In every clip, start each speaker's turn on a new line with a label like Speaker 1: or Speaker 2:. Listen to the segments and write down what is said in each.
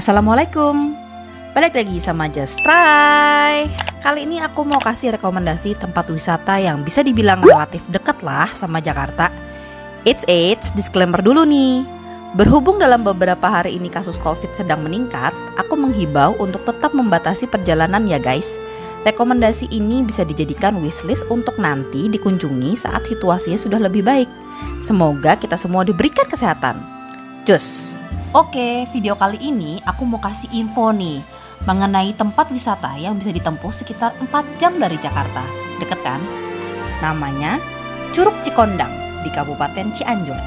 Speaker 1: Assalamualaikum, balik lagi sama Just Try. Kali ini aku mau kasih rekomendasi tempat wisata yang bisa dibilang relatif dekat lah sama Jakarta. Eits, disclaimer dulu nih. Berhubung dalam beberapa hari ini kasus COVID sedang meningkat, aku menghibau untuk tetap membatasi perjalanan ya guys. Rekomendasi ini bisa dijadikan wishlist untuk nanti dikunjungi saat situasinya sudah lebih baik. Semoga kita semua diberikan kesehatan. Cus. Oke, video kali ini aku mau kasih info nih mengenai tempat wisata yang bisa ditempuh sekitar 4 jam dari Jakarta. Deket kan? Namanya Curug Cikondang di Kabupaten Cianjur.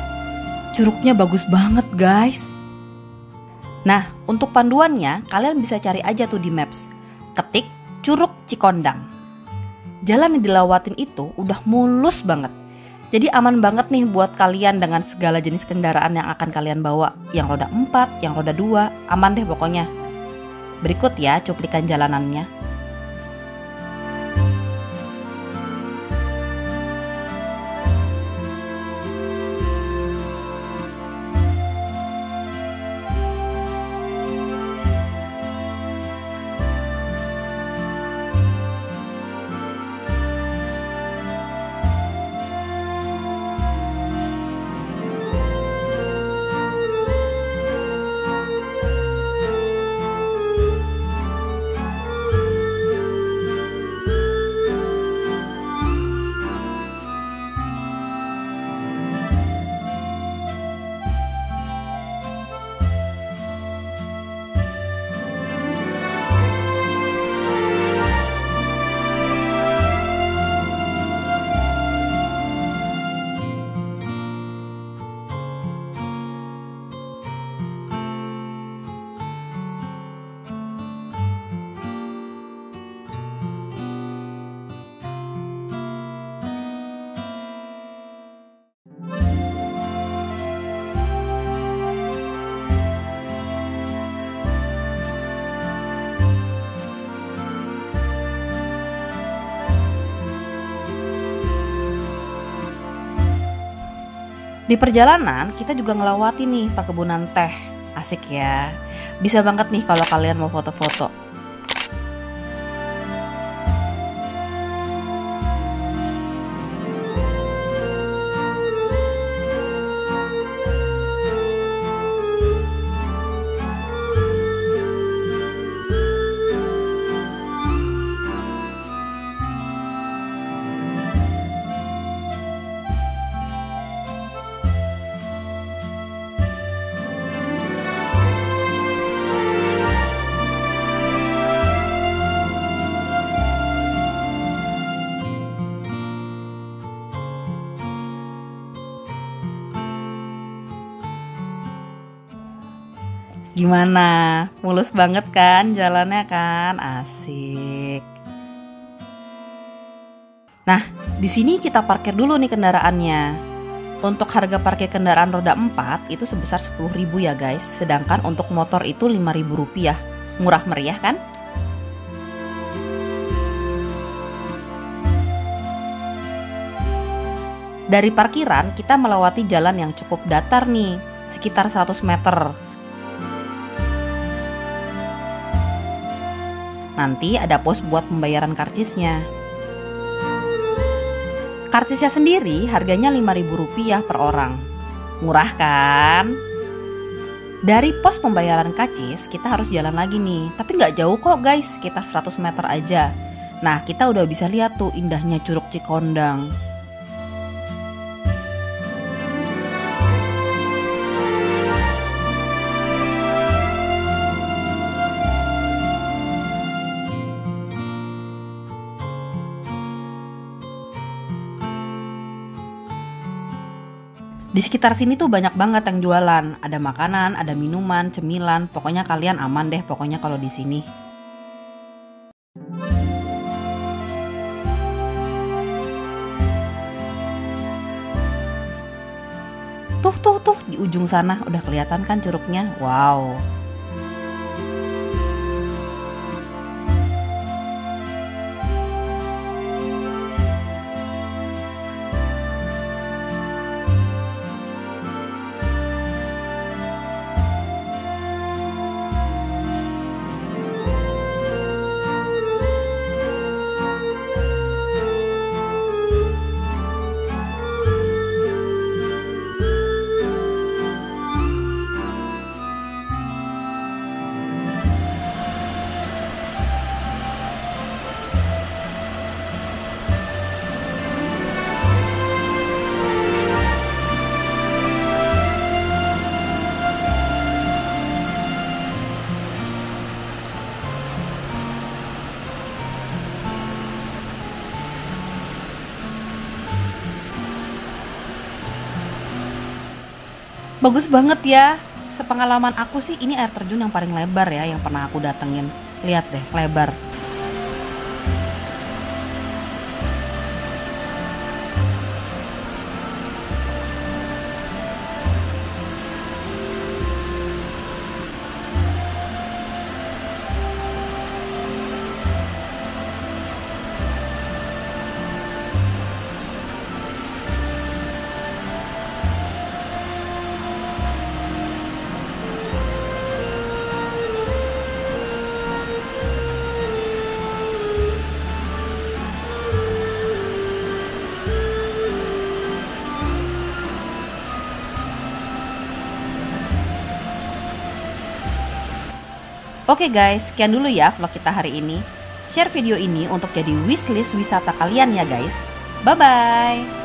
Speaker 1: Curugnya bagus banget guys. Nah, untuk panduannya kalian bisa cari aja tuh di Maps. Ketik Curug Cikondang. Jalan yang dilewatin itu udah mulus banget. Jadi aman banget nih buat kalian dengan segala jenis kendaraan yang akan kalian bawa. Yang roda 4, yang roda 2, aman deh pokoknya. Berikut ya cuplikan jalanannya. Di perjalanan kita juga ngelawati nih perkebunan teh. Asik ya. Bisa banget nih kalau kalian mau foto-foto. Gimana? Mulus banget kan jalannya kan? Asik. Nah, di sini kita parkir dulu nih kendaraannya. Untuk harga parkir kendaraan roda 4 itu sebesar 10.000 ya guys. Sedangkan untuk motor itu 5.000 rupiah. Murah meriah kan? Dari parkiran kita melewati jalan yang cukup datar nih, sekitar 100 meter. Nanti ada pos buat pembayaran karcisnya. Karcisnya sendiri harganya 5.000 rupiah per orang. Murah kan? Dari pos pembayaran karcis kita harus jalan lagi nih. Tapi nggak jauh kok guys, sekitar 100 meter aja. Nah kita udah bisa lihat tuh indahnya Curug Cikondang. Di sekitar sini tuh banyak banget yang jualan. Ada makanan, ada minuman, cemilan. Pokoknya kalian aman deh pokoknya kalau di sini. Tuh di ujung sana udah kelihatan kan curugnya. Wow. Bagus banget ya. Sepengalaman aku sih ini air terjun yang paling lebar ya yang pernah aku datengin. Lihat deh, lebar. Oke guys, sekian dulu ya vlog kita hari ini. Share video ini untuk jadi wishlist wisata kalian ya guys. Bye-bye.